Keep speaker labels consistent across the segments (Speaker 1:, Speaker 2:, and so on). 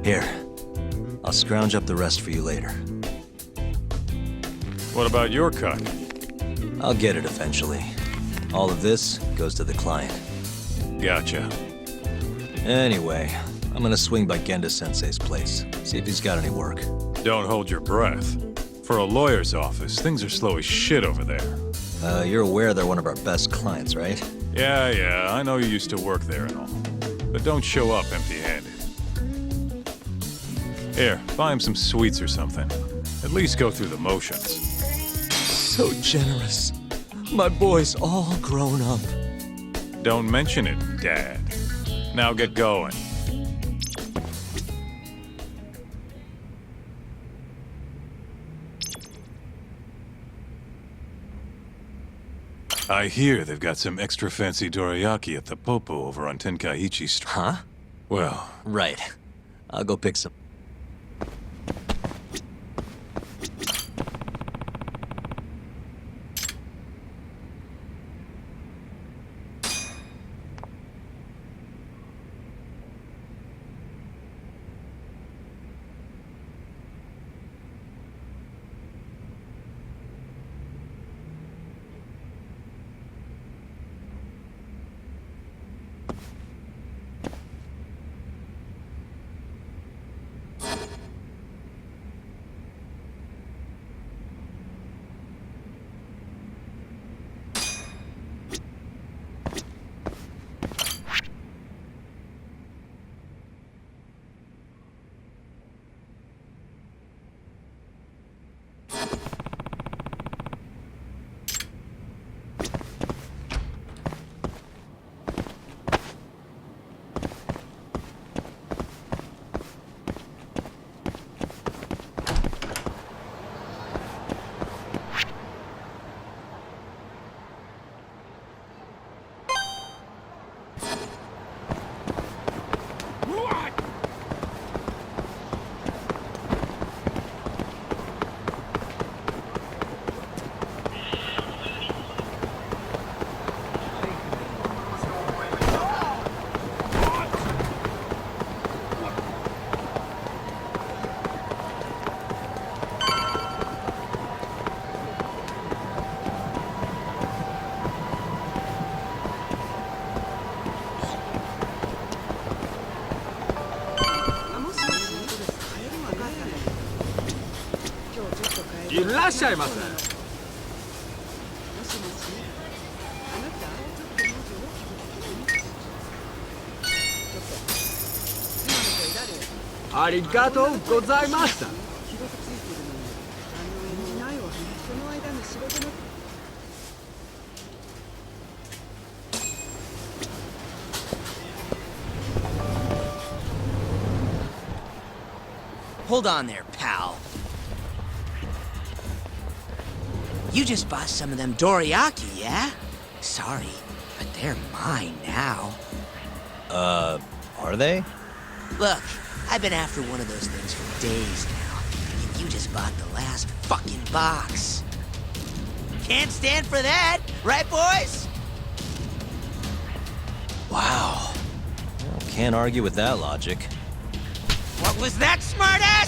Speaker 1: Here, I'll scrounge up the rest for you later.
Speaker 2: What about your cut?
Speaker 1: I'll get it eventually. All of this goes to the client.
Speaker 2: Gotcha.
Speaker 1: Anyway, I'm gonna swing by Genda-sensei's place, see if he's got any work.
Speaker 2: Don't hold your breath. For a lawyer's office, things are slow as shit over there.
Speaker 1: You're aware they're one of our best clients, right?
Speaker 2: Yeah, I know you used to work there and all. But don't show up empty-handed. Here, buy him some sweets or something. At least go through the motions.
Speaker 1: So generous. My boy's all grown up.
Speaker 2: Don't mention it, Dad. Now get going. I hear they've got some extra fancy dorayaki at the Popo over on Tenkaichi Street.
Speaker 1: Huh?
Speaker 2: Well,
Speaker 1: Right. I'll go pick some.
Speaker 3: Hold on there, pal. You just bought some of them dorayaki, yeah? Sorry, but they're mine now.
Speaker 1: Are they?
Speaker 3: Look, I've been after one of those things for days now, and you just bought the last fucking box. Can't stand for that, right, boys?
Speaker 1: Wow. Well, can't argue with that logic.
Speaker 3: What was that, smartass?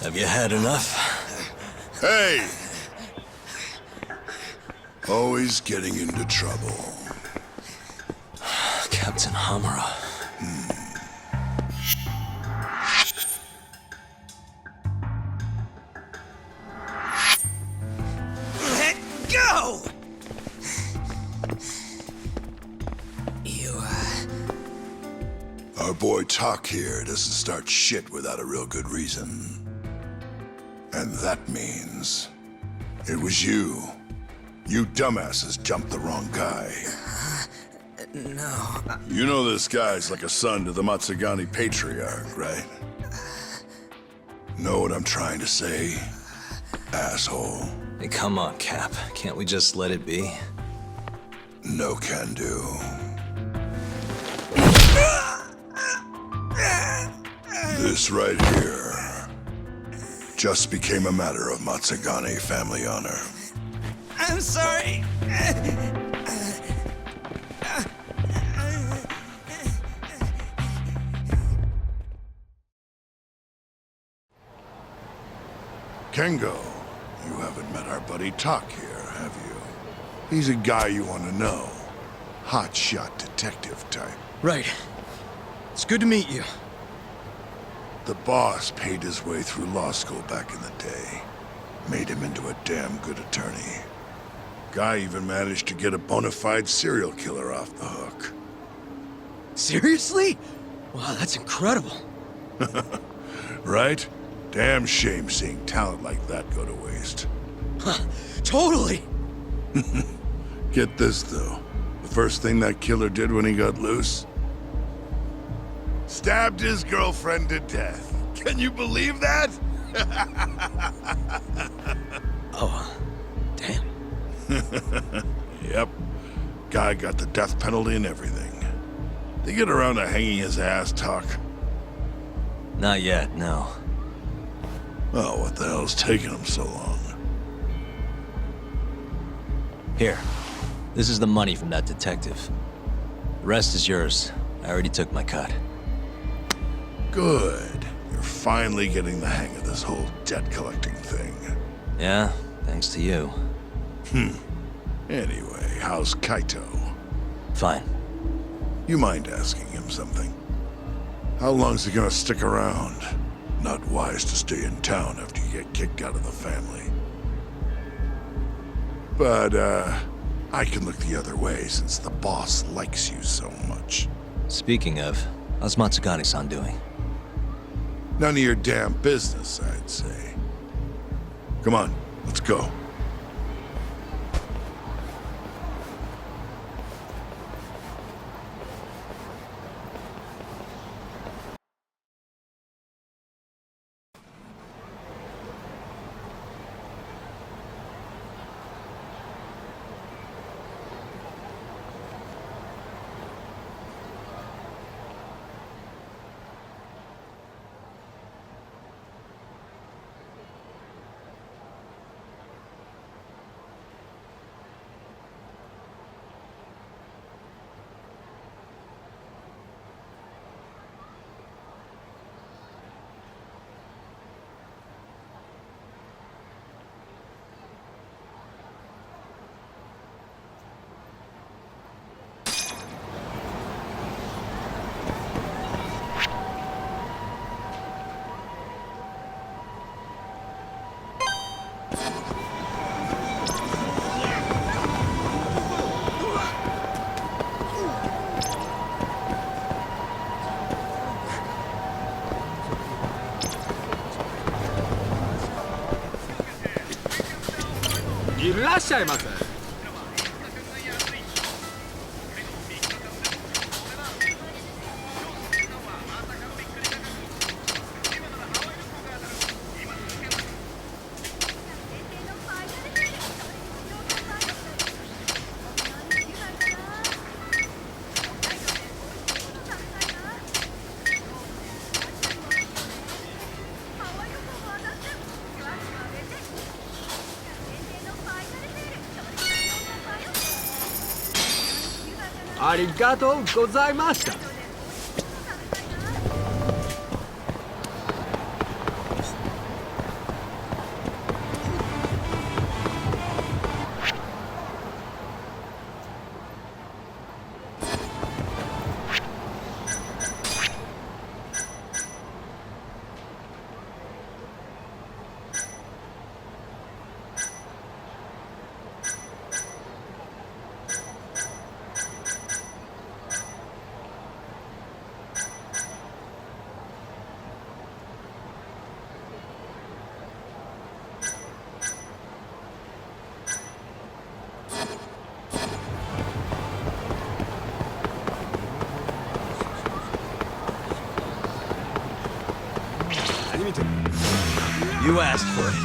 Speaker 1: Have you had enough?
Speaker 4: Hey! Always getting into trouble.
Speaker 1: Captain Hamura.
Speaker 3: Let go! You,
Speaker 4: Our boy Talk here doesn't start shit without a real good reason. And that means it was you. You dumbasses jumped the wrong guy.
Speaker 3: no.
Speaker 4: You know this guy's like a son to the Matsugani patriarch, right? Know what I'm trying to say? Asshole.
Speaker 1: Hey, come on, Cap. Can't we just let it be?
Speaker 4: No can do. This right here just became a matter of Matsugani family honor.
Speaker 3: I'm sorry.
Speaker 4: Kengo, you haven't met our buddy Talk here, have you? He's a guy you want to know. Hotshot detective type.
Speaker 5: Right. It's good to meet you.
Speaker 4: The boss paid his way through law school back in the day. Made him into a damn good attorney. Guy even managed to get a bona fide serial killer off the hook.
Speaker 5: Seriously? Wow, that's incredible.
Speaker 4: Right? Damn shame seeing talent like that go to waste.
Speaker 5: Huh, totally.
Speaker 4: Get this, though. The first thing that killer did when he got loose? Stabbed his girlfriend to death. Can you believe that?
Speaker 5: Oh, damn.
Speaker 4: Yep. Guy got the death penalty and everything. They get around to hanging his ass, Talk.
Speaker 1: Not yet, no.
Speaker 4: Oh, what the hell's taking him so long?
Speaker 1: Here. This is the money from that detective. The rest is yours. I already took my cut.
Speaker 4: Good. You're finally getting the hang of this whole debt collecting thing.
Speaker 1: Yeah, thanks to you.
Speaker 4: Anyway, how's Kaito?
Speaker 1: Fine.
Speaker 4: You mind asking him something? How long's he gonna stick around? Not wise to stay in town after you get kicked out of the family. But, I can look the other way since the boss likes you so much.
Speaker 1: Speaking of, how's Matsugani-san doing?
Speaker 4: None of your damn business, I'd say. Come on, let's go.
Speaker 5: いらっしゃいませ。ありがとうございました。
Speaker 1: You asked for it.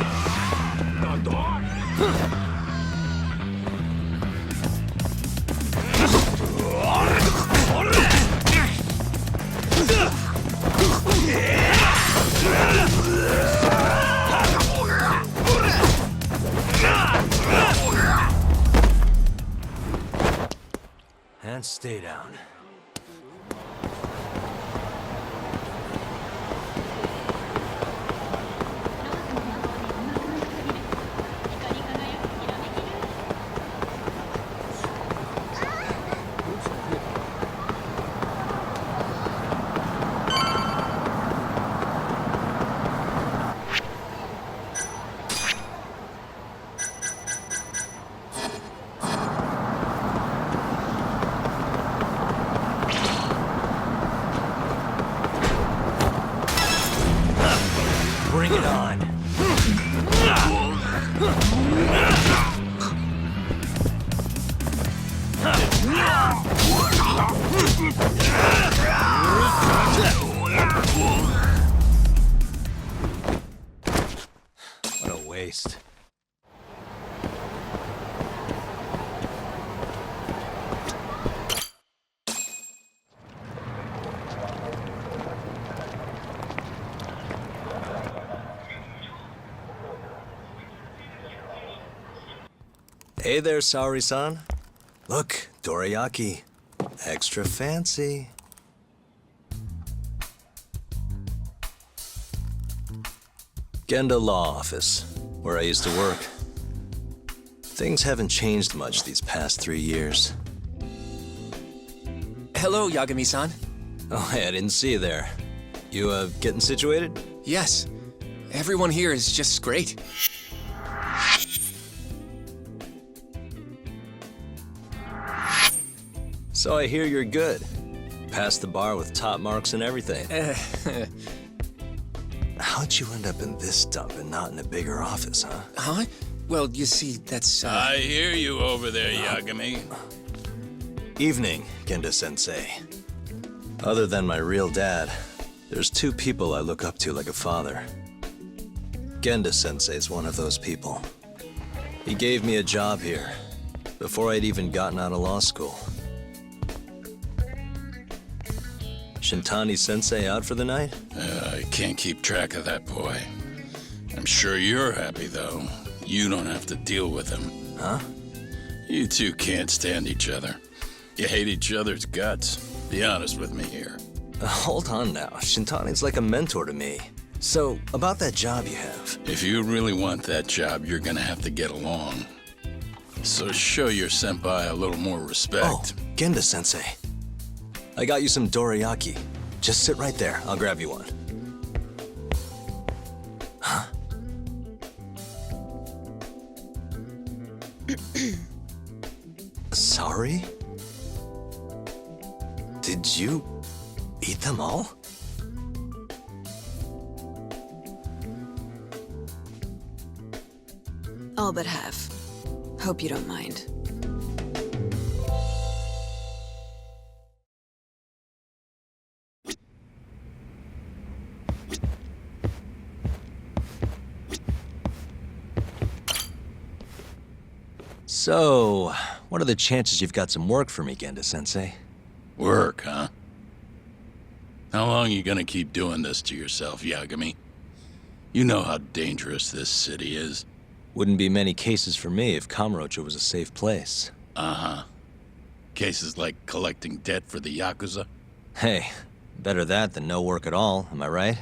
Speaker 1: And stay down. Bring it on. What a waste. Hey there, Saori-san. Look, dorayaki. Extra fancy. Genda Law Office, where I used to work. Things haven't changed much these past 3 years.
Speaker 6: Hello, Yagami-san.
Speaker 1: Oh, hey, I didn't see you there. You, getting situated?
Speaker 6: Yes, everyone here is just great.
Speaker 1: So I hear you're good. Passed the bar with top marks and everything. How'd you end up in this dump and not in a bigger office, huh?
Speaker 6: Huh? Well, you see, that's,
Speaker 7: I hear you over there, Yagami.
Speaker 1: Evening, Genda-sensei. Other than my real dad, there's 2 people I look up to like a father. Genda-sensei's one of those people. He gave me a job here, before I'd even gotten out of law school. Shintani-sensei out for the night?
Speaker 7: I can't keep track of that boy. I'm sure you're happy, though. You don't have to deal with him.
Speaker 1: Huh?
Speaker 7: You two can't stand each other. You hate each other's guts. Be honest with me here.
Speaker 1: Hold on now. Shintani's like a mentor to me. So, about that job you have.
Speaker 7: If you really want that job, you're gonna have to get along. So show your senpai a little more respect.
Speaker 1: Oh, Genda-sensei. I got you some dorayaki. Just sit right there. I'll grab you one. Huh? Sorry? Did you eat them all?
Speaker 8: All but half. Hope you don't mind.
Speaker 1: So, what are the chances you've got some work for me, Genda-sensei?
Speaker 7: Work, huh? How long you gonna keep doing this to yourself, Yagami? You know how dangerous this city is.
Speaker 1: Wouldn't be many cases for me if Kamurocho was a safe place.
Speaker 7: Uh-huh. Cases like collecting debt for the Yakuza?
Speaker 1: Hey, better that than no work at all, am I right?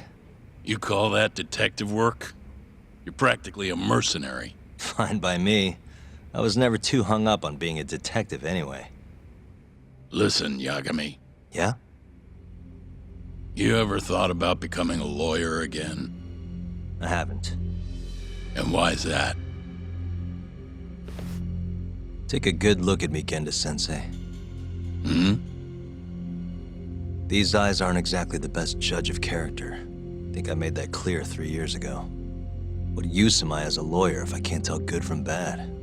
Speaker 7: You call that detective work? You're practically a mercenary.
Speaker 1: Fine by me. I was never too hung up on being a detective anyway.
Speaker 7: Listen, Yagami.
Speaker 1: Yeah?
Speaker 7: You ever thought about becoming a lawyer again?
Speaker 1: I haven't.
Speaker 7: And why's that?
Speaker 1: Take a good look at me, Genda-sensei.
Speaker 7: Hmm?
Speaker 1: These eyes aren't exactly the best judge of character. Think I made that clear 3 years ago. What use am I as a lawyer if I can't tell good from bad?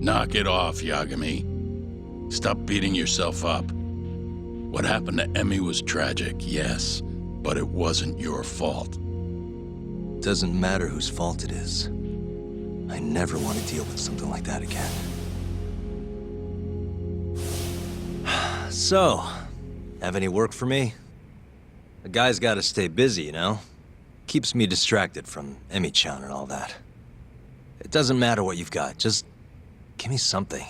Speaker 7: Knock it off, Yagami. Stop beating yourself up. What happened to Emmy was tragic, yes, but it wasn't your fault.
Speaker 1: Doesn't matter whose fault it is. I never want to deal with something like that again. So, have any work for me? A guy's gotta stay busy, you know? Keeps me distracted from Emi-chan and all that. It doesn't matter what you've got, just give me something.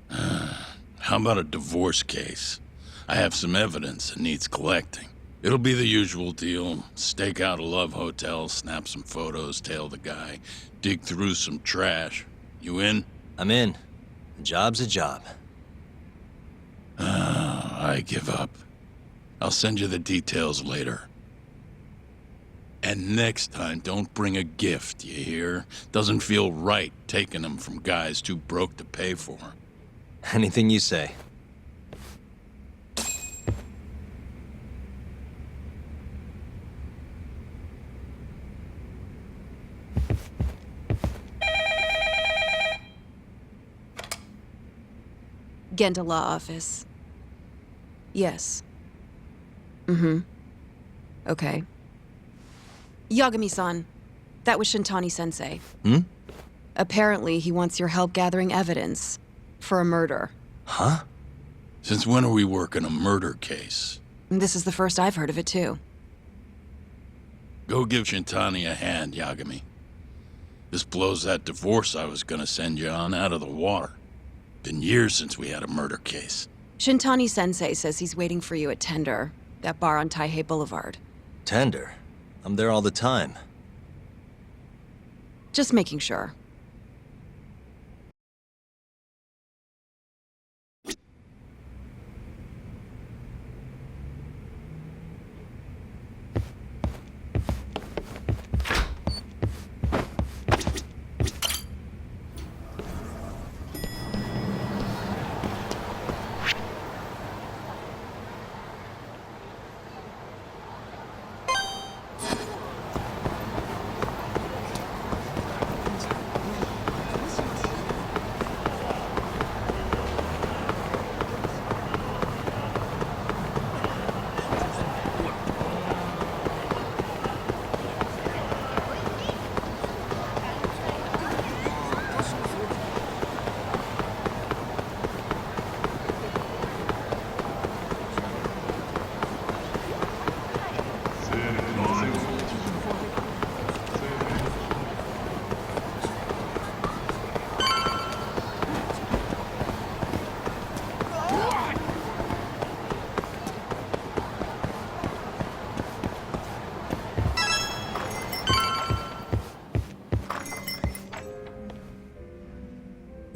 Speaker 7: How about a divorce case? I have some evidence that needs collecting. It'll be the usual deal. Stake out a love hotel, snap some photos, tail the guy, dig through some trash. You in?
Speaker 1: I'm in. A job's a job.
Speaker 7: I give up. I'll send you the details later. And next time, don't bring a gift, you hear? Doesn't feel right taking them from guys too broke to pay for.
Speaker 1: Anything you say.
Speaker 8: Genda Law Office. Yes. Mm-hmm. Okay. Yagami-san, that was Shintani-sensei.
Speaker 1: Hmm?
Speaker 8: Apparently, he wants your help gathering evidence for a murder.
Speaker 1: Huh?
Speaker 7: Since when are we working a murder case?
Speaker 8: This is the first I've heard of it, too.
Speaker 7: Go give Shintani a hand, Yagami. This blows that divorce I was gonna send you on out of the water. Been years since we had a murder case.
Speaker 8: Shintani-sensei says he's waiting for you at Tender, that bar on Taihei Boulevard.
Speaker 1: Tender? I'm there all the time.
Speaker 8: Just making sure.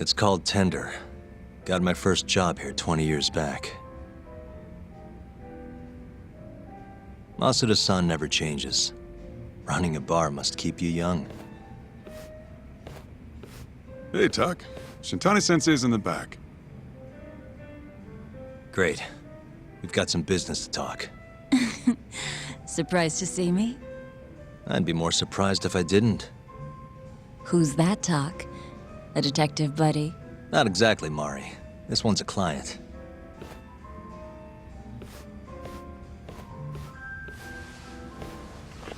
Speaker 1: It's called Tender. Got my first job here 20 years back. Masuda-san never changes. Running a bar must keep you young.
Speaker 2: Hey, Tuck. Shintani-sensei's in the back.
Speaker 1: Great. We've got some business to talk.
Speaker 9: Surprised to see me?
Speaker 1: I'd be more surprised if I didn't.
Speaker 9: Who's that, Talk? A detective buddy?
Speaker 1: Not exactly, Mari. This one's a client.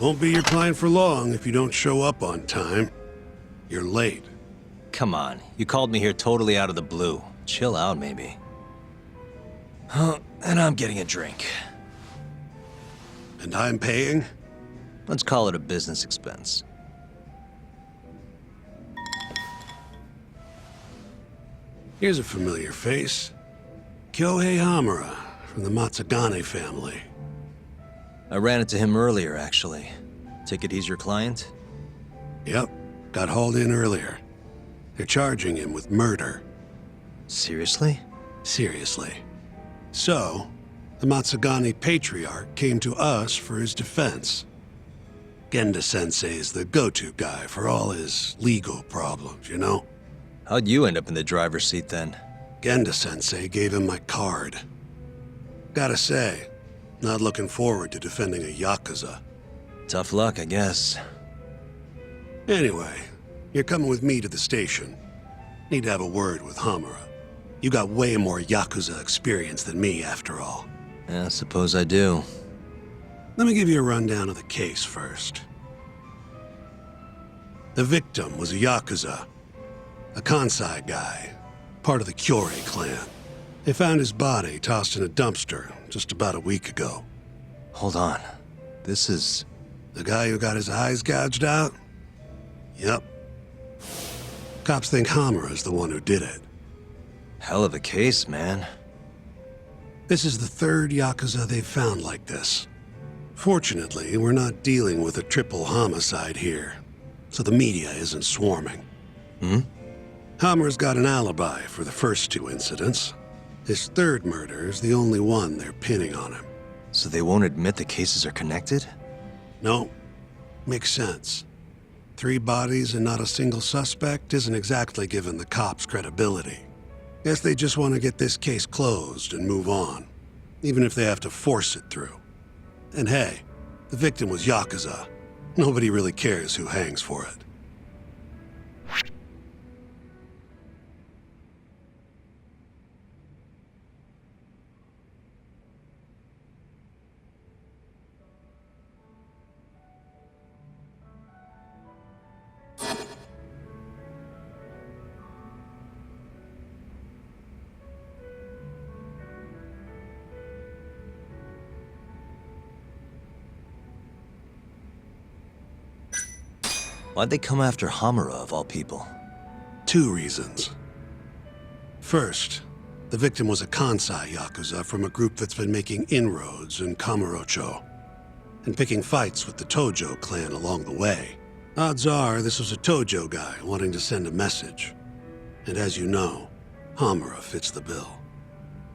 Speaker 10: Won't be your client for long if you don't show up on time. You're late.
Speaker 1: Come on, you called me here totally out of the blue. Chill out, maybe. And I'm getting a drink.
Speaker 10: And I'm paying?
Speaker 1: Let's call it a business expense.
Speaker 10: Here's a familiar face. Kyohei Hamura, from the Matsugane family.
Speaker 1: I ran into him earlier, actually. Take it he's your client?
Speaker 10: Yep, got hauled in earlier. They're charging him with murder.
Speaker 1: Seriously?
Speaker 10: Seriously. So, the Matsugane patriarch came to us for his defense. Genda-sensei's the go-to guy for all his legal problems, you know?
Speaker 1: How'd you end up in the driver's seat then?
Speaker 10: Genda-sensei gave him my card. Gotta say, not looking forward to defending a Yakuza.
Speaker 1: Tough luck, I guess.
Speaker 10: Anyway, you're coming with me to the station. Need to have a word with Hamura. You got way more Yakuza experience than me, after all.
Speaker 1: Yeah, suppose I do.
Speaker 10: Let me give you a rundown of the case first. The victim was a Yakuza, a Kansai guy, part of the Kyorei clan. They found his body tossed in a dumpster just about a week ago.
Speaker 1: Hold on. This is...
Speaker 10: The guy who got his eyes gouged out? Yep. Cops think Hamura's the one who did it.
Speaker 1: hell of a case, man.
Speaker 10: This is the third Yakuza they've found like this. Fortunately, we're not dealing with a triple homicide here, so the media isn't swarming. Hamura's got an alibi for the first two incidents. His third murder is the only one they're pinning on him.
Speaker 1: So they won't admit the cases are connected?
Speaker 10: No. Makes sense. 3 bodies and not a single suspect isn't exactly giving the cops credibility. Guess they just want to get this case closed and move on, even if they have to force it through. And hey, the victim was Yakuza. Nobody really cares who hangs for it.
Speaker 1: Why'd they come after Hamura, of all people?
Speaker 10: 2 reasons. First, the victim was a Kansai Yakuza from a group that's been making inroads in Kamurocho, and picking fights with the Tojo clan along the way. Odds are this was a Tojo guy wanting to send a message. And as you know, Hamura fits the bill.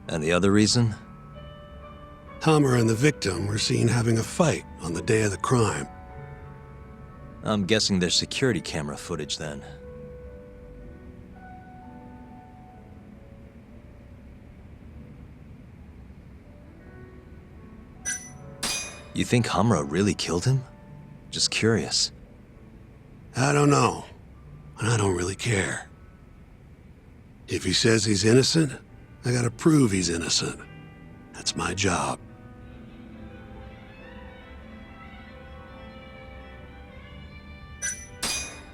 Speaker 1: And the other reason?
Speaker 10: Hamura and the victim were seen having a fight on the day of the crime.
Speaker 1: I'm guessing there's security camera footage then. You think Hamura really killed him? Just curious.
Speaker 10: I don't know, and I don't really care. If he says he's innocent, I gotta prove he's innocent. That's my job.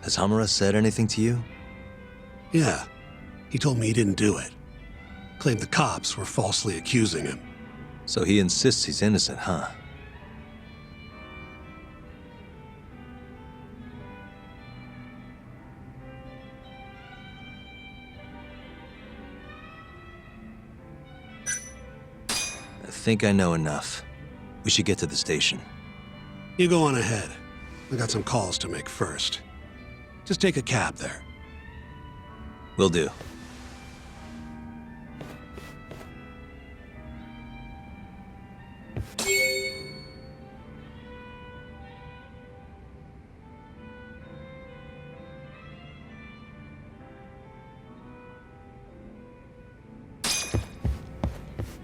Speaker 1: Has Hamura said anything to you?
Speaker 10: Yeah, he told me he didn't do it. Claimed the cops were falsely accusing him.
Speaker 1: So he insists he's innocent, huh? I think I know enough. We should get to the station.
Speaker 10: You go on ahead. I got some calls to make first. Just take a cab there.
Speaker 1: Will do.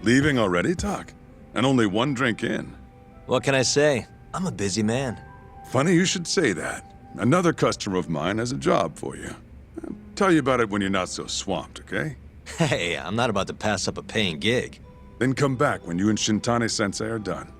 Speaker 2: Leaving already, Doc? And only 1 drink in.
Speaker 1: What can I say? I'm a busy man.
Speaker 2: Funny you should say that. Another customer of mine has a job for you. I'll tell you about it when you're not so swamped, okay?
Speaker 1: Hey, I'm not about to pass up a paying gig.
Speaker 2: Then come back when you and Shintani-sensei are done.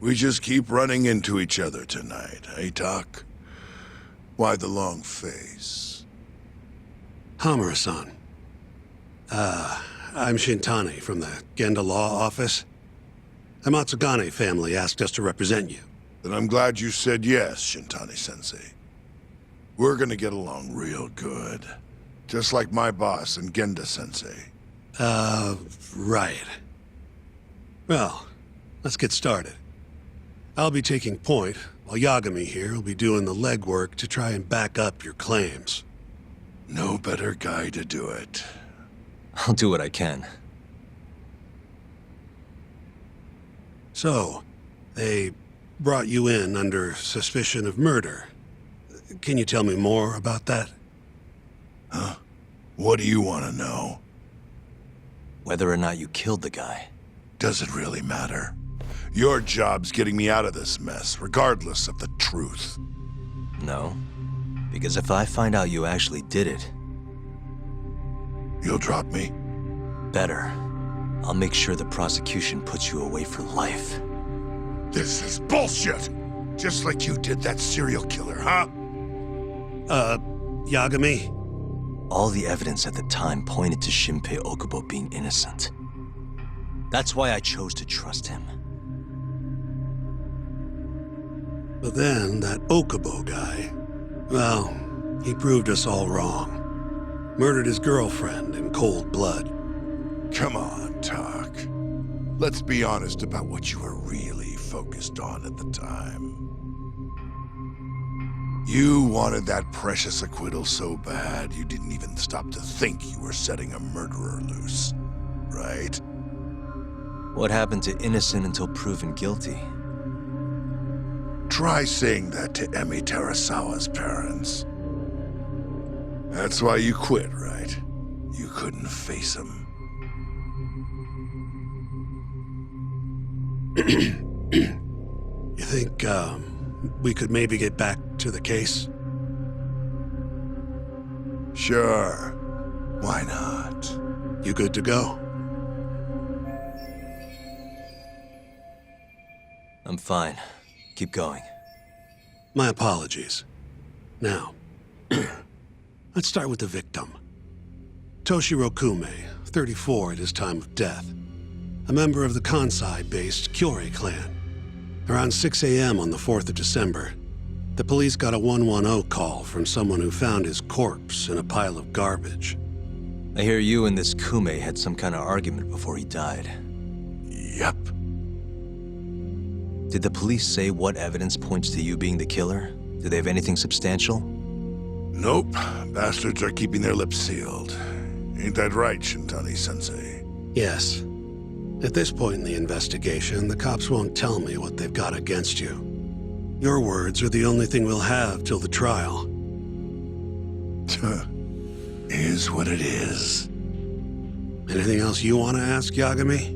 Speaker 4: We just keep running into each other tonight, eh, Doc? Why the long face?
Speaker 10: Hamura-san. I'm Shintani from the Genda Law Office. The Matsugane family asked us to represent you.
Speaker 4: Then I'm glad you said yes, Shintani-sensei. We're gonna get along real good. Just like my boss and Genda-sensei.
Speaker 10: Right. Well, let's get started. I'll be taking point, while Yagami here will be doing the legwork to try and back up your claims.
Speaker 4: No better guy to do it.
Speaker 1: I'll do what I can.
Speaker 10: So, they brought you in under suspicion of murder. Can you tell me more about that?
Speaker 4: Huh? What do you want to know?
Speaker 1: Whether or not you killed the guy.
Speaker 4: Does it really matter? Your job's getting me out of this mess, regardless of the truth.
Speaker 1: No. Because if I find out you actually did it...
Speaker 4: You'll drop me?
Speaker 1: Better. I'll make sure the prosecution puts you away for life.
Speaker 4: This is bullshit! Just like you did that serial killer, huh?
Speaker 10: Yagami?
Speaker 1: All the evidence at the time pointed to Shinpei Okubo being innocent. That's why I chose to trust him.
Speaker 10: But then, that Okubo guy, well, he proved us all wrong. Murdered his girlfriend in cold blood.
Speaker 4: Come on, Talk. Let's be honest about what you were really focused on at the time. You wanted that precious acquittal so bad, you didn't even stop to think you were setting a murderer loose, right?
Speaker 1: What happened to innocent until proven guilty?
Speaker 4: Try saying that to Emi Terasawa's parents. That's why you quit, right? You couldn't face them.
Speaker 10: You think, we could maybe get back to the case?
Speaker 4: Sure. Why not?
Speaker 10: You good to go?
Speaker 1: I'm fine. Keep going.
Speaker 10: My apologies. Now, let's start with the victim. Toshiro Kume, 34 at his time of death. A member of the Kansai-based Kyorei clan. Around 6 a.m. on the 4th of December, the police got a 110 call from someone who found his corpse in a pile of garbage.
Speaker 1: I hear you and this Kume had some kind of argument before he died.
Speaker 4: Yep.
Speaker 1: Did the police say what evidence points to you being the killer? Do they have anything substantial?
Speaker 4: Nope. Bastards are keeping their lips sealed. Ain't that right, Shintani-sensei?
Speaker 10: Yes. At this point in the investigation, the cops won't tell me what they've got against you. Your words are the only thing we'll have till the trial.
Speaker 4: Is what it is.
Speaker 10: Anything else you want to ask, Yagami?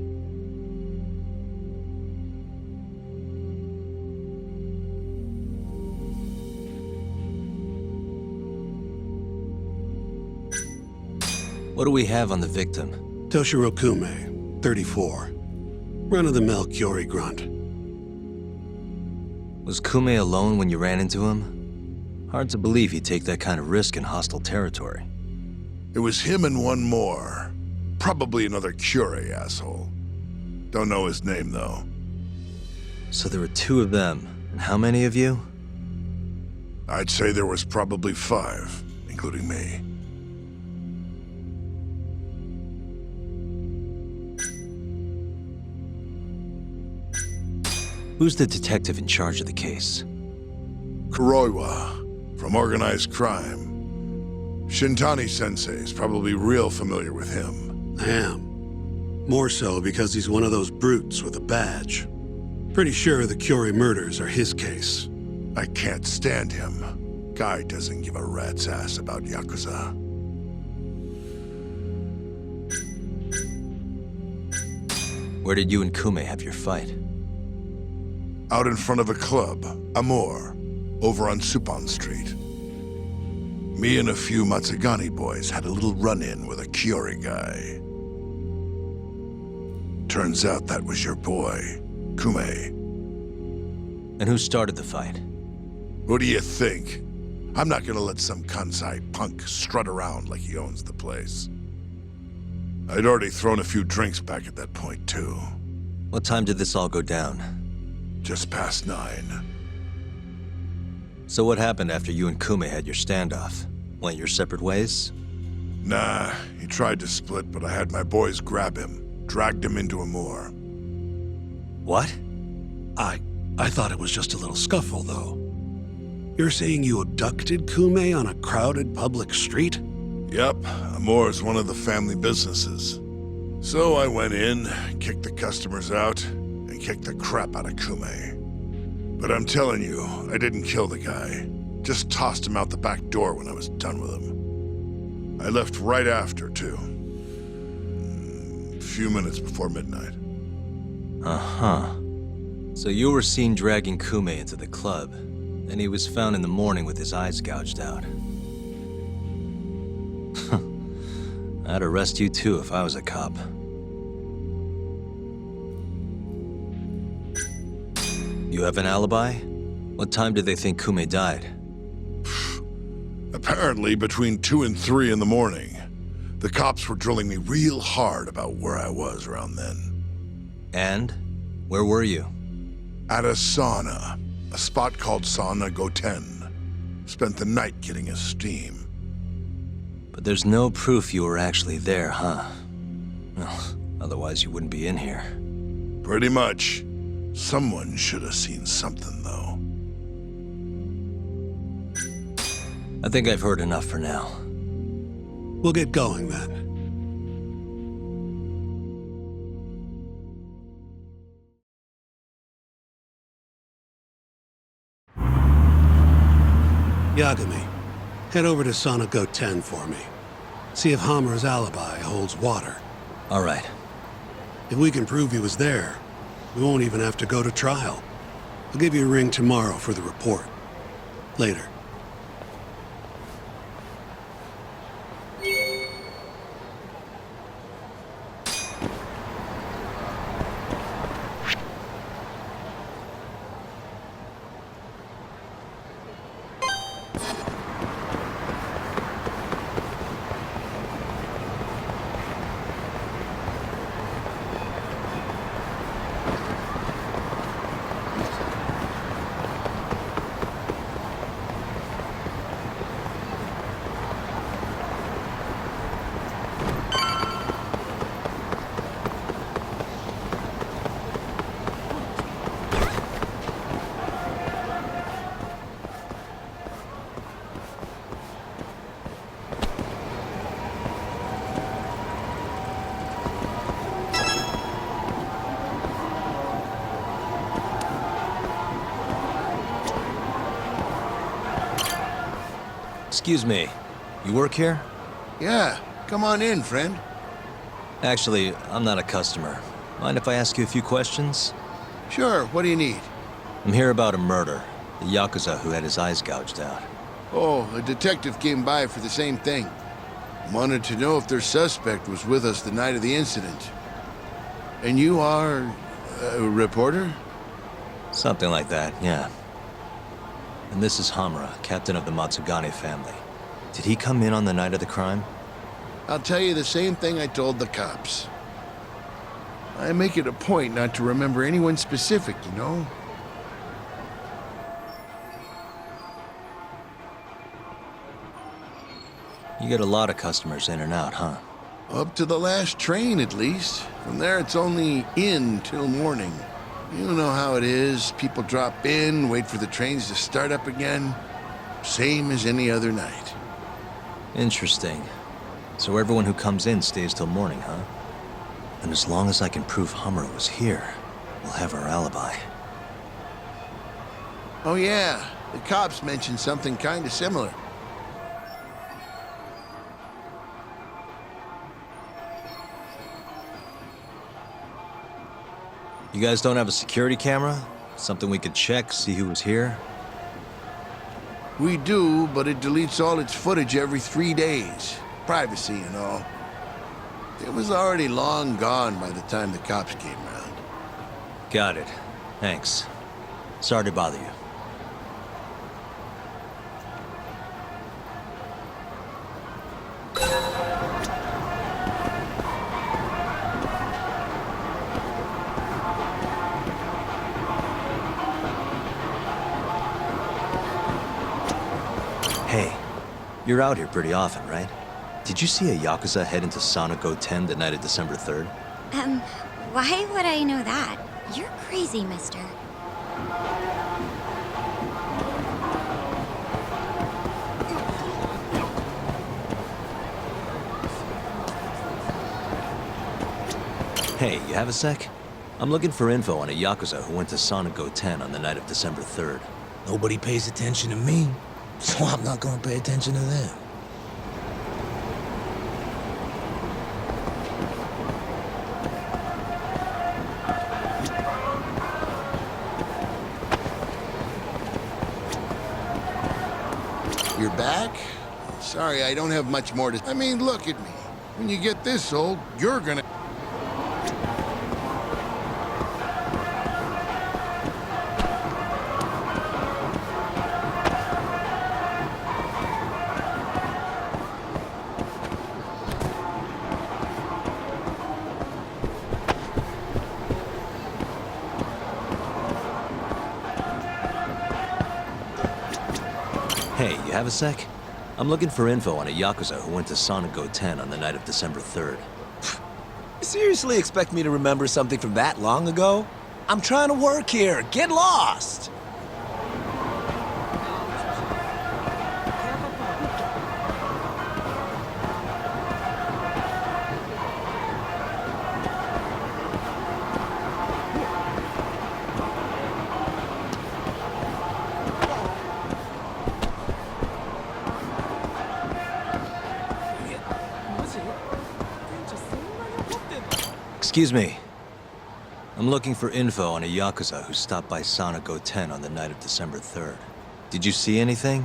Speaker 1: What do we have on the victim?
Speaker 10: Toshiro Kume, 34. Run-of-the-mill Kyorei grunt.
Speaker 1: Was Kume alone when you ran into him? Hard to believe he'd take that kind of risk in hostile territory.
Speaker 4: It was him and one more. Probably another Kyorei asshole. Don't know his name, though.
Speaker 1: So there were two of them. And how many of you?
Speaker 4: I'd say there was probably 5, including me.
Speaker 1: Who's the detective in charge of the case?
Speaker 4: Kuroiwa, from organized crime. Shintani-sensei's probably real familiar with him.
Speaker 10: I am. More so because he's one of those brutes with a badge. Pretty sure the Kyorei murders are his case.
Speaker 4: I can't stand him. Guy doesn't give a rat's ass about Yakuza.
Speaker 1: Where did you and Kume have your fight?
Speaker 4: Out in front of a club, Amor, over on Supon Street. Me and a few Matsugane boys had a little run-in with a Kyorei guy. Turns out that was your boy, Kume.
Speaker 1: And who started the fight?
Speaker 4: Who do you think? I'm not gonna let some Kansai punk strut around like he owns the place. I'd already thrown a few drinks back at that point, too.
Speaker 1: What time did this all go down?
Speaker 4: Just past 9.
Speaker 1: So what happened after you and Kume had your standoff? Went your separate ways?
Speaker 4: Nah, he tried to split, but I had my boys grab him, dragged him into a moor.
Speaker 1: What?
Speaker 10: I thought it was just a little scuffle, though. You're saying you abducted Kume on a crowded public street?
Speaker 4: Yep, Amor's one of the family businesses. So I went in, kicked the customers out, and kicked the crap out of Kume. But I'm telling you, I didn't kill the guy. Just tossed him out the back door when I was done with him. I left right after, too. A few minutes before midnight.
Speaker 1: Uh-huh. So you were seen dragging Kume into the club, and he was found in the morning with his eyes gouged out. I'd arrest you too if I was a cop. You have an alibi? What time did they think Kume died?
Speaker 4: Apparently between 2 and 3 in the morning. The cops were drilling me real hard about where I was around then.
Speaker 1: And? Where were you?
Speaker 4: At a sauna. A spot called Sauna Goten. Spent the night getting a steam.
Speaker 1: But there's no proof you were actually there, huh? Well, otherwise you wouldn't be in here.
Speaker 4: Pretty much. Someone should have seen something, though.
Speaker 1: I think I've heard enough for now.
Speaker 10: We'll get going then. Yagami, head over to Sauna Goten for me. See if Hammer's alibi holds water.
Speaker 1: All right.
Speaker 10: If we can prove he was there, we won't even have to go to trial. I'll give you a ring tomorrow for the report. Later.
Speaker 1: Excuse me, you work here?
Speaker 4: Yeah, come on in, friend.
Speaker 1: Actually, I'm not a customer. Mind if I ask you a few questions?
Speaker 4: Sure, what do you need?
Speaker 1: I'm here about a murder. The Yakuza who had his eyes gouged out.
Speaker 11: Oh, a detective came by for the same thing. Wanted to know if their suspect was with us the night of the incident. And you are a reporter?
Speaker 1: Something like that, yeah. And this is Hamura, captain of the Matsugane family. Did he come in on the night of the crime?
Speaker 11: I'll tell you the same thing I told the cops. I make it a point not to remember anyone specific, you know?
Speaker 1: You get a lot of customers in and out, huh?
Speaker 11: Up to the last train, at least. From there, it's only in till morning. You know how it is. People drop in, wait for the trains to start up again. Same as any other night.
Speaker 1: Interesting. So everyone who comes in stays till morning, huh? And as long as I can prove Hamura was here, we'll have our alibi.
Speaker 11: Oh yeah, the cops mentioned something kind of similar.
Speaker 1: You guys don't have a security camera? Something we could check, see who was here?
Speaker 11: We do, but it deletes all its footage every 3 days. Privacy and all. It was already long gone by the time the cops came around.
Speaker 1: Got it. Thanks. Sorry to bother you. Hey, you're out here pretty often, right? Did you see a Yakuza head into Sonic 10 the night of December 3rd?
Speaker 12: Why would I know that? You're crazy, mister.
Speaker 1: Hey, you have a sec? I'm looking for info on a Yakuza who went to Sonic 10 on the night of December 3rd.
Speaker 3: Nobody pays attention to me, so I'm not gonna pay attention to them.
Speaker 11: You're back? Sorry, I don't have much more to... I mean, look at me. When you get this old, you're gonna...
Speaker 1: Hey, you have a sec? I'm looking for info on a Yakuza who went to Sonic 10 on the night of December 3rd.
Speaker 3: You seriously expect me to remember something from that long ago? I'm trying to work here. Get lost!
Speaker 1: Excuse me. I'm looking for info on a Yakuza who stopped by Sonic 10 on the night of December 3rd. Did you see anything?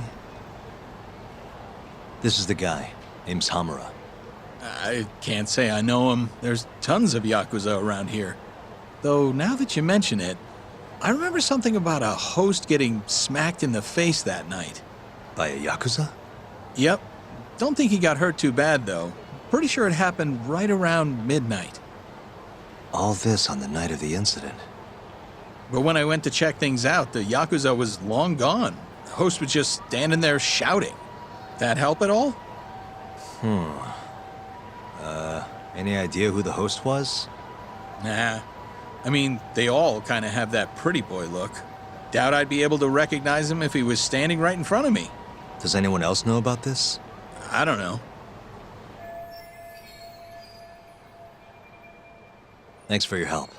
Speaker 1: This is the guy. Name's Hamura.
Speaker 7: I can't say I know him. There's tons of Yakuza around here. Though, now that you mention it, I remember something about a host getting smacked in the face that night.
Speaker 1: By a Yakuza?
Speaker 7: Yep. Don't think he got hurt too bad, though. Pretty sure it happened right around midnight.
Speaker 1: All this on the night of the incident.
Speaker 7: But when I went to check things out, the Yakuza was long gone. The host was just standing there shouting. That help at all?
Speaker 1: Any idea who the host was?
Speaker 7: Nah. I mean, they all kind of have that pretty boy look. Doubt I'd be able to recognize him if he was standing right in front of me.
Speaker 1: Does anyone else know about this?
Speaker 7: I don't know.
Speaker 1: Thanks for your help.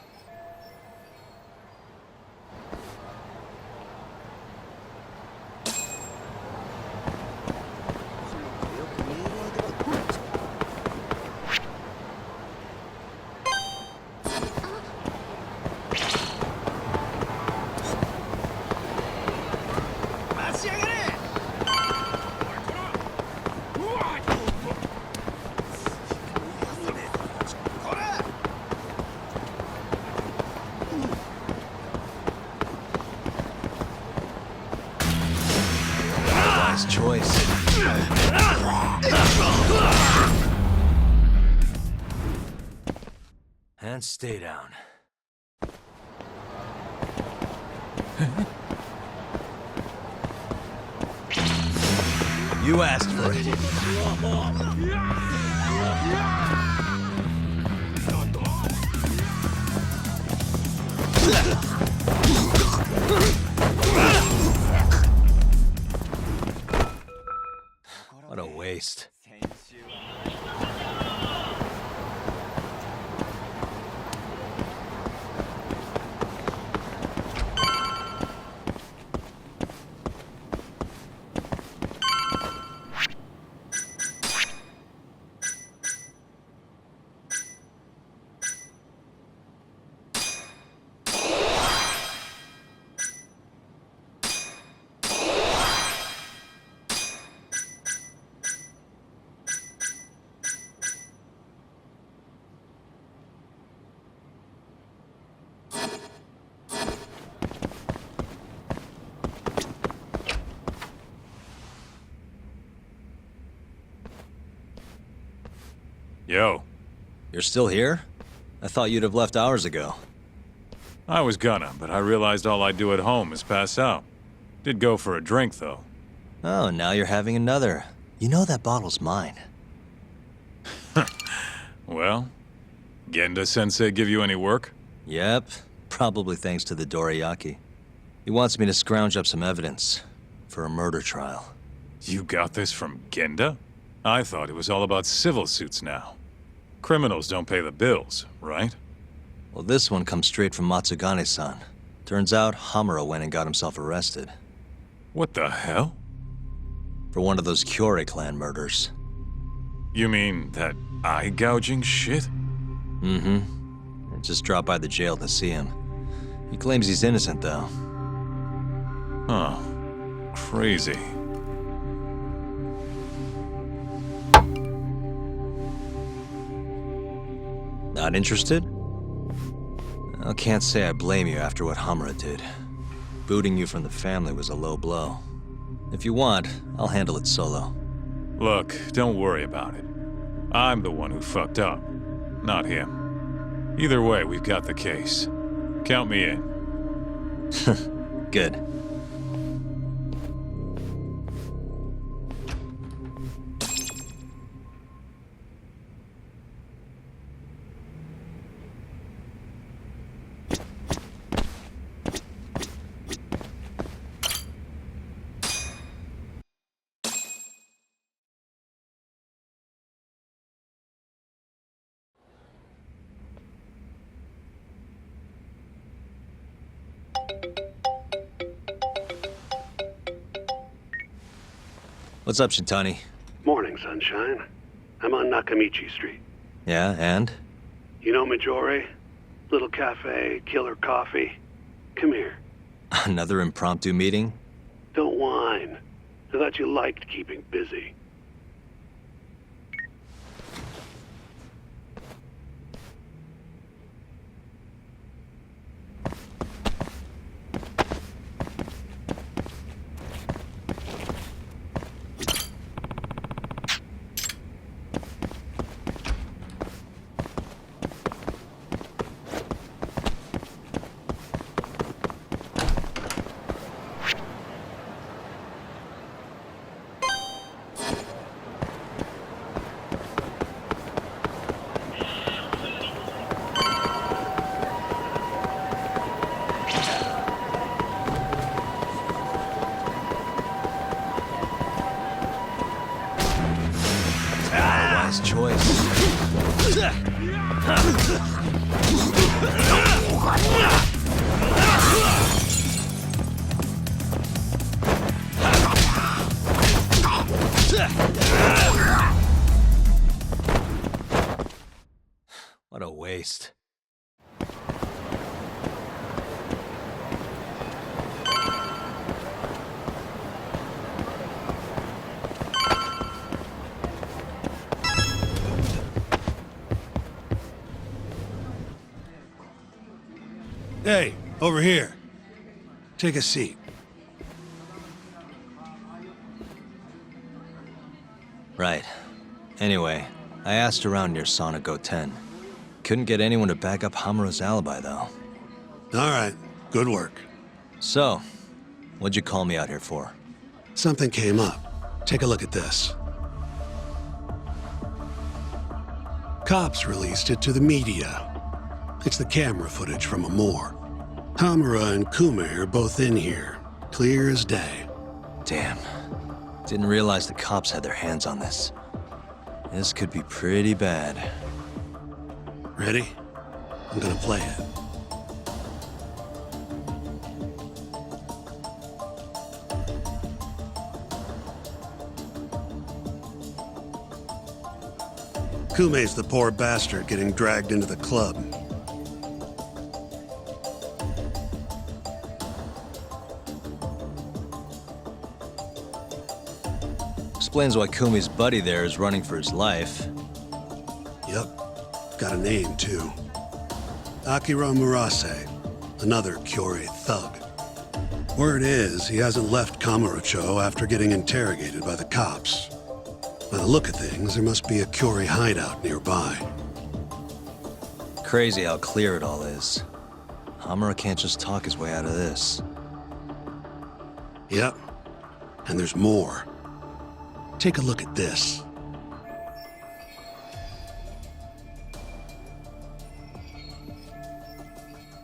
Speaker 1: Choice. And stay down. You asked for it. What a waste.
Speaker 13: Yo.
Speaker 1: You're still here? I thought you'd have left hours ago.
Speaker 13: I was gonna, but I realized all I do at home is pass out. Did go for a drink, though.
Speaker 1: Oh, now you're having another. You know that bottle's mine.
Speaker 13: Well, Genda-sensei give you any work?
Speaker 1: Yep, probably thanks to the dorayaki. He wants me to scrounge up some evidence for a murder trial.
Speaker 13: You got this from Genda? I thought it was all about civil suits now. Criminals don't pay the bills, right?
Speaker 1: Well, this one comes straight from Matsugane-san. Turns out Hamura went and got himself arrested.
Speaker 13: What the hell?
Speaker 1: For one of those Kyorei clan murders.
Speaker 13: You mean that eye-gouging shit?
Speaker 1: Mm-hmm. I just dropped by the jail to see him. He claims he's innocent, though.
Speaker 13: Huh. Crazy.
Speaker 1: Not interested? I can't say I blame you after what Hamura did. Booting you from the family was a low blow. If you want, I'll handle it solo.
Speaker 13: Look, don't worry about it. I'm the one who fucked up, not him. Either way, we've got the case. Count me in.
Speaker 1: Good. What's up, Shintani?
Speaker 14: Morning, sunshine. I'm on Nakamichi Street.
Speaker 1: Yeah, and?
Speaker 14: You know Majore? Little cafe, killer coffee. Come here.
Speaker 1: Another impromptu meeting?
Speaker 14: Don't whine. I thought you liked keeping busy.
Speaker 1: Choice. What a waste.
Speaker 10: Hey, over here. Take a seat.
Speaker 1: Right. Anyway, I asked around near Sonic 10. Couldn't get anyone to back up Hamura's alibi, though.
Speaker 10: All right. Good work.
Speaker 1: So, what'd you call me out here for?
Speaker 10: Something came up. Take a look at this. Cops released it to the media. It's the camera footage from a moor. Hamura and Kume are both in here, clear as day.
Speaker 1: Damn. Didn't realize the cops had their hands on this. This could be pretty bad.
Speaker 10: Ready? I'm gonna play it. Kume's the poor bastard getting dragged into the club.
Speaker 1: Explains why Kumi's buddy there is running for his life.
Speaker 10: Yep. Got a name, too. Akira Murase, another Kyorei thug. Word is, he hasn't left Kamurocho after getting interrogated by the cops. By the look of things, there must be a Curie hideout nearby.
Speaker 1: Crazy how clear it all is. Hamura can't just talk his way out of this.
Speaker 10: Yep. And there's more. Take a look at this.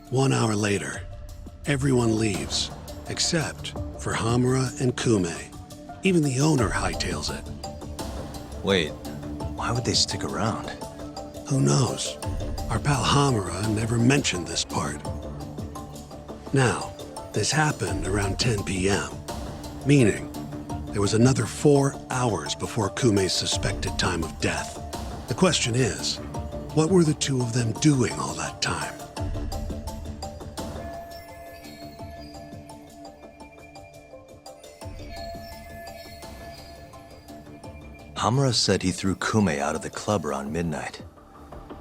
Speaker 10: One hour later, everyone leaves, except for Hamura and Kume. Even the owner hightails it.
Speaker 1: Wait, why would they stick around?
Speaker 10: Who knows? Our pal Hamura never mentioned this part. Now, this happened around 10 p.m., meaning there was another 4 hours before Kume's suspected time of death. The question is, what were the two of them doing all that time?
Speaker 1: Hamura said he threw Kume out of the club around midnight.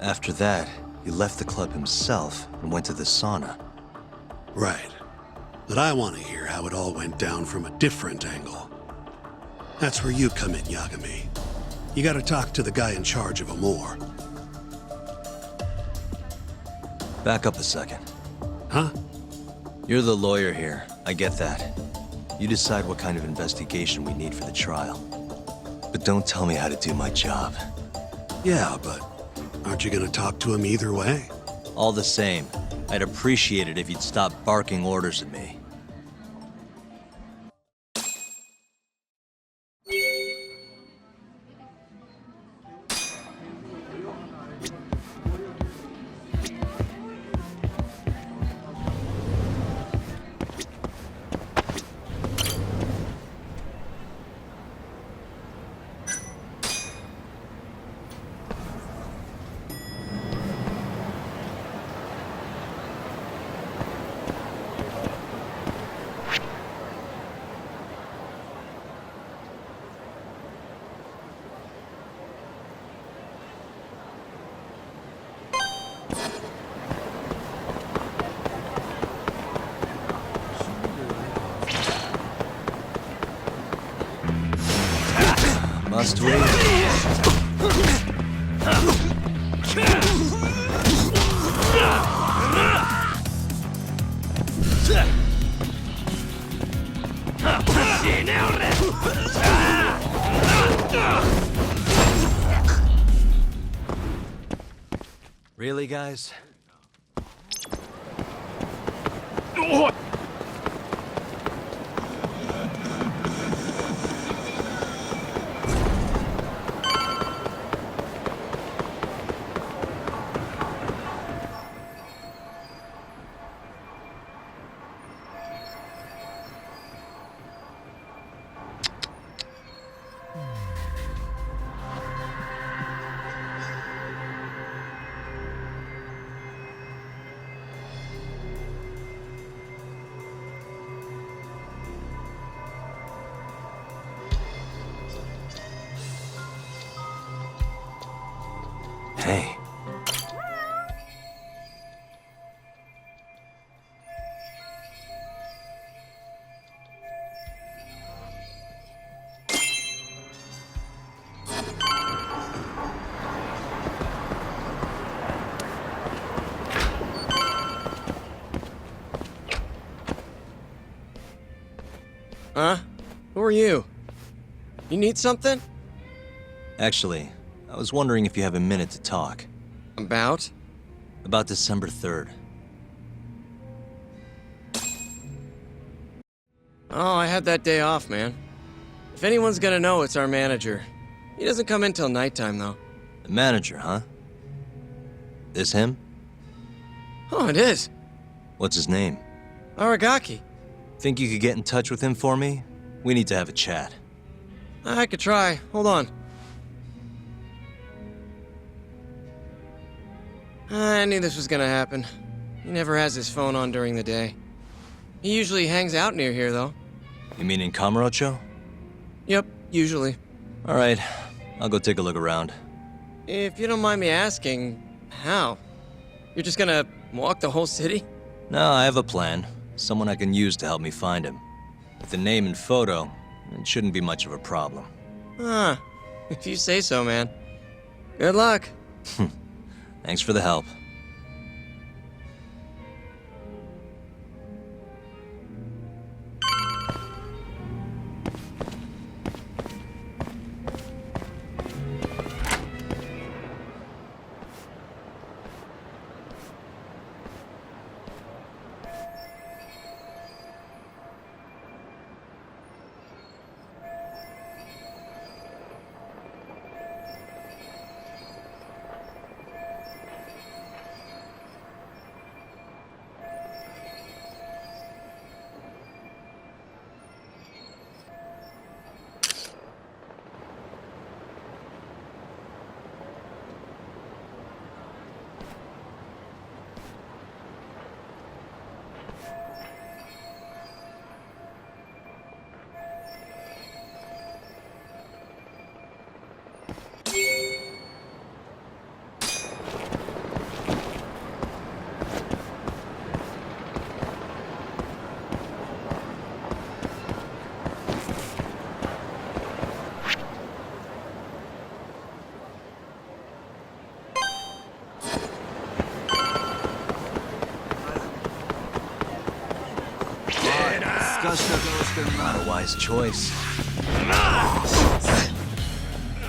Speaker 1: After that, he left the club himself and went to the sauna.
Speaker 10: Right. But I want to hear how it all went down from a different angle. That's where you come in, Yagami. You gotta talk to the guy in charge of Amor.
Speaker 1: Back up a second.
Speaker 10: Huh?
Speaker 1: You're the lawyer here, I get that. You decide what kind of investigation we need for the trial. But don't tell me how to do my job.
Speaker 10: Yeah, but aren't you gonna talk to him either way?
Speaker 1: All the same, I'd appreciate it if you'd stop barking orders at me. Must we? Really, guys? Hey.
Speaker 5: Huh? Who are you? You need something?
Speaker 1: Actually, I was wondering if you have a minute to talk.
Speaker 5: About?
Speaker 1: About December 3rd.
Speaker 5: Oh, I had that day off, man. If anyone's gonna know, it's our manager. He doesn't come in till nighttime, though.
Speaker 1: The manager, huh? This him?
Speaker 5: Oh, it is.
Speaker 1: What's his name?
Speaker 5: Aragaki.
Speaker 1: Think you could get in touch with him for me? We need to have a chat.
Speaker 5: I could try. Hold on. I knew this was gonna happen. He never has his phone on during the day. He usually hangs out near here, though.
Speaker 1: You mean in Kamurocho?
Speaker 5: Yep, usually.
Speaker 1: All right, I'll go take a look around.
Speaker 5: If you don't mind me asking, how? You're just gonna walk the whole city?
Speaker 1: No, I have a plan. Someone I can use to help me find him. With the name and photo, it shouldn't be much of a problem.
Speaker 5: Huh. If you say so, man. Good luck.
Speaker 1: Thanks for the help. Not a wise choice.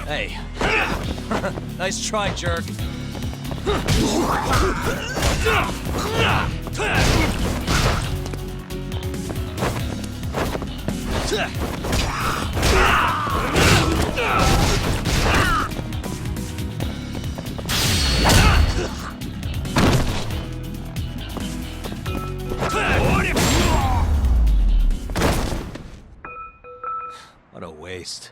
Speaker 1: Hey. Nice try, jerk. What a waste.